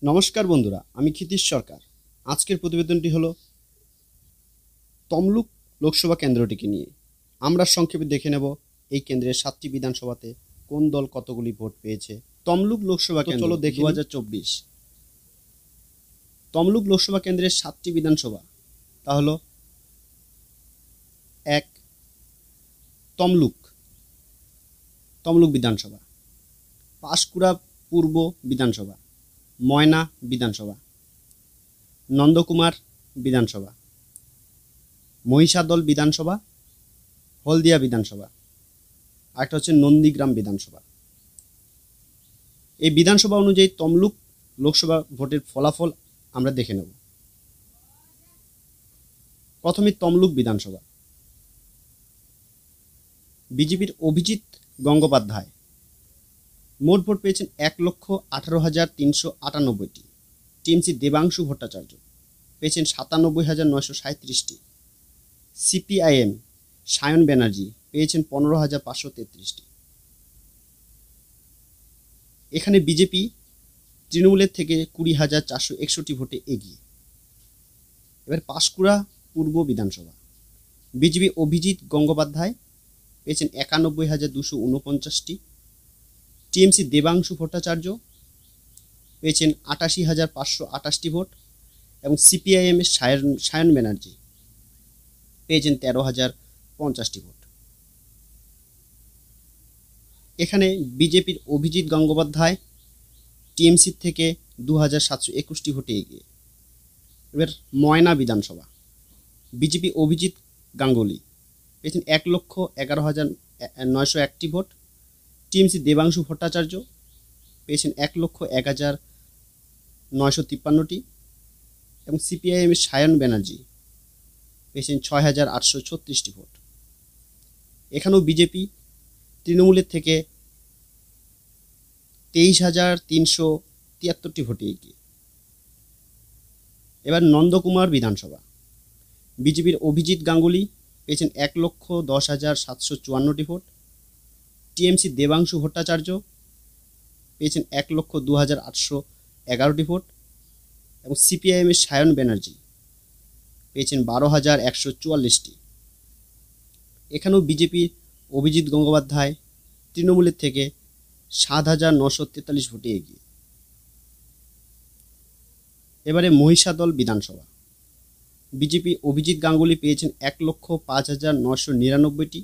নমস্কার বন্ধুরা, আমি ক্ষিতীশ সরকার। আজকের প্রতিবেদনটি হলো তমলুক লোকসভা কেন্দ্রটিকে নিয়ে। আমরা সংক্ষেপে দেখে নেব এই কেন্দ্রের 7টি বিধানসভাতে কোন দল কতগুলি ভোট পেয়েছে। তমলুক লোকসভা কেন্দ্র চলো দেখি 2024। তমলুক লোকসভা কেন্দ্রের 7টি বিধানসভা, তা হলো 1 তমলুক বিধানসভা, পাঁশকুড়া পূর্ব বিধানসভা, ময়না বিধানসভা, নন্দকুমার বিধানসভা, মহিষাদল বিধানসভা, হলদিয়া বিধানসভা, আরেকটা হচ্ছে নন্দীগ্রাম বিধানসভা। এই বিধানসভা অনুযায়ী তমলুক লোকসভা ভোটের ফলাফল আমরা দেখে নেব। প্রথমে তমলুক বিধানসভা। বিজেপির অভিজিৎ গঙ্গোপাধ্যায় মোট ভোট পেয়েছেন 1,18,398টি। টিএমসি দেবাংশু ভট্টাচার্য পেয়েছেন 97,937টি। সিপিআইএম সায়ন ব্যানার্জি পেয়েছেন 15,533টি। এখানে বিজেপি তৃণমূলের থেকে 20,461 ভোটে এগিয়ে। এবার পাঁশকুড়া পূর্ব বিধানসভা। বিজেপি অভিজিৎ গঙ্গোপাধ্যায় পেয়েছেন 91,249টি। টিএমসি দেবাংশু ভট্টাচার্য পেয়েছেন 88,528টি ভোট এবং সিপিআইএমের সায়ন ব্যানার্জি পেয়েছেন 13,050টি ভোট। এখানে বিজেপির অভিজিৎ গঙ্গোপাধ্যায় টিএমসি থেকে 2,721টি ভোটে এগিয়ে। এবার ময়না বিধানসভা। বিজেপি অভিজিৎ গাঙ্গুলি পেয়েছেন 1,11,901টি ভোট। টিএমসি দেবাংশু ভট্টাচার্য পেয়েছেন 1,01,953টি এবং সিপিআইএমের সায়ন ব্যানার্জি পেয়েছেন 6,836টি ভোট। এখানেও বিজেপি তৃণমূলের থেকে 23,373টি ভোটে এগিয়ে। এবার নন্দকুমার বিধানসভা। বিজেপির অভিজিৎ গাঙ্গুলি পেয়েছেন 1,10,754টি ভোট। টিএমসি দেবাংশু ভট্টাচার্য পেয়েছেন 1,02,811টি ভোট এবং সিপিআইএমের সায়ন ব্যানার্জি পেয়েছেন 12,144টি। এখানেও বিজেপির অভিজিৎ গঙ্গোপাধ্যায় তৃণমূলের থেকে 7,943 ভোটে এগিয়ে। এবারে মহিষাদল বিধানসভা। বিজেপি অভিজিৎ গাঙ্গুলি পেয়েছেন 1,05,999টি।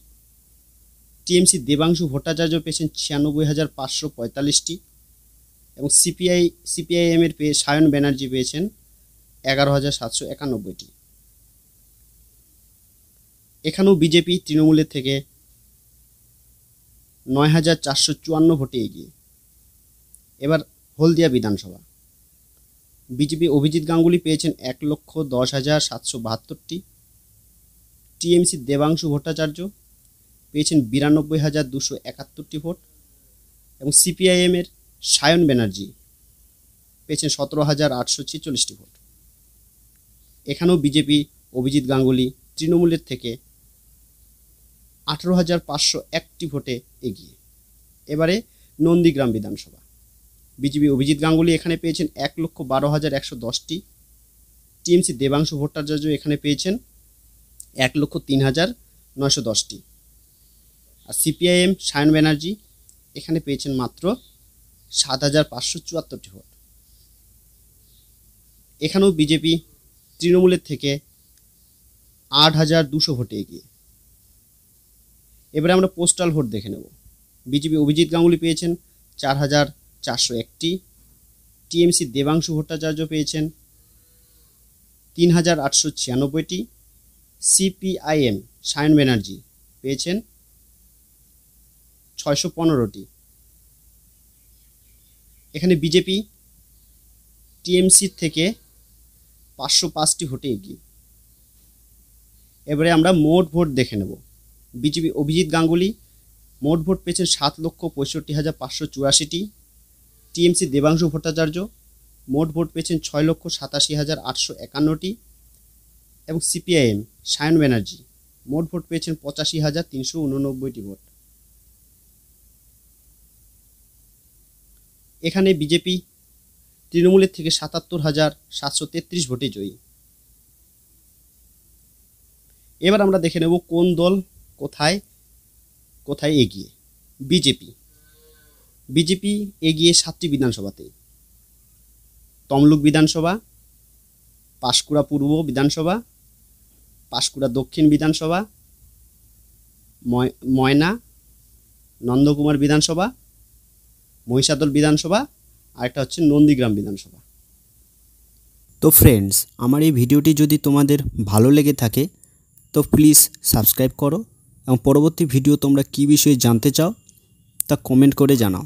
টিএমসি দেবাংশু ভট্টাচার্য পেয়েছেন 96,545টি এবং সিপিআইএমের সায়ন ব্যানার্জি পেয়েছেন 11,791টি। এখানেও বিজেপি তৃণমূলের থেকে 9,454 ভোটে এগিয়ে। এবার হলদিয়া বিধানসভা। বিজেপি অভিজিৎ গাঙ্গুলি পেয়েছেন 1,10,772টি। টিএমসি দেবাংশু ভট্টাচার্য পেয়েছেন 92,271টি ভোট এবং সিপিআইএমের সায়ন ব্যানার্জি পেয়েছেন 17,846টি ভোট। এখানেও বিজেপি অভিজিৎ গাঙ্গুলি তৃণমূলের থেকে 18,501টি ভোটে এগিয়ে। এবারে নন্দীগ্রাম বিধানসভা। বিজেপি অভিজিৎ গাঙ্গুলি এখানে পেয়েছেন 1,12,110টি। টিএমসি দেবাংশু ভট্টাচার্য এখানে পেয়েছেন 1,03,910টি আর সিপিআইএম সায়ন ব্যানার্জি এখানে পেয়েছেন মাত্র 7,574টি ভোট। এখানেও বিজেপি তৃণমূলের থেকে 8,200 ভোটে এগিয়ে। এবারে আমরা পোস্টাল ভোট দেখে নেব। বিজেপি অভিজিৎ গাঙ্গুলি পেয়েছেন 4,401টি। টিএমসি দেবাংশু ভট্টাচার্য পেয়েছেন 3,896টি। সিপিআইএম সায়ন ব্যানার্জি পেয়েছেন 615টি। এখানে বিজেপি টিএমসি থেকে 505টি ভোটে এগিয়ে। এবারে আমরা মোট ভোট দেখে নেব। বিজেপি অভিজিৎ গাঙ্গুলি মোট ভোট পেয়েছেন 7,65,584টি। টিএমসি দেবাংশু ভট্টাচার্য মোট ভোট পেয়েছেন 6,87,851টি এবং সিপিআইএম সায়ন ব্যানার্জি মোট ভোট পেয়েছেন 85,389টি ভোট। এখানে বিজেপি তৃণমূলের থেকে ৭৭,৭33 ভোটে জয়ী। এবার আমরা দেখে নেব কোন দল কোথায় কোথায় এগিয়ে। বিজেপি এগিয়ে 7টি বিধানসভাতে: তমলুক বিধানসভা, পাঁশকুড়া পূর্ব বিধানসভা, পাঁশকুড়া দক্ষিণ বিধানসভা, ময়না, নন্দকুমার বিধানসভা, মহিষাদল বিধানসভা, আর একটা হচ্ছে নন্দীগ্রাম বিধানসভা। তো ফ্রেন্ডস, আমার এই ভিডিওটি যদি তোমাদের ভালো লেগে থাকে তো প্লিজ সাবস্ক্রাইব করো এবং পরবর্তী ভিডিও তোমরা কী বিষয়ে জানতে চাও তা কমেন্ট করে জানাও।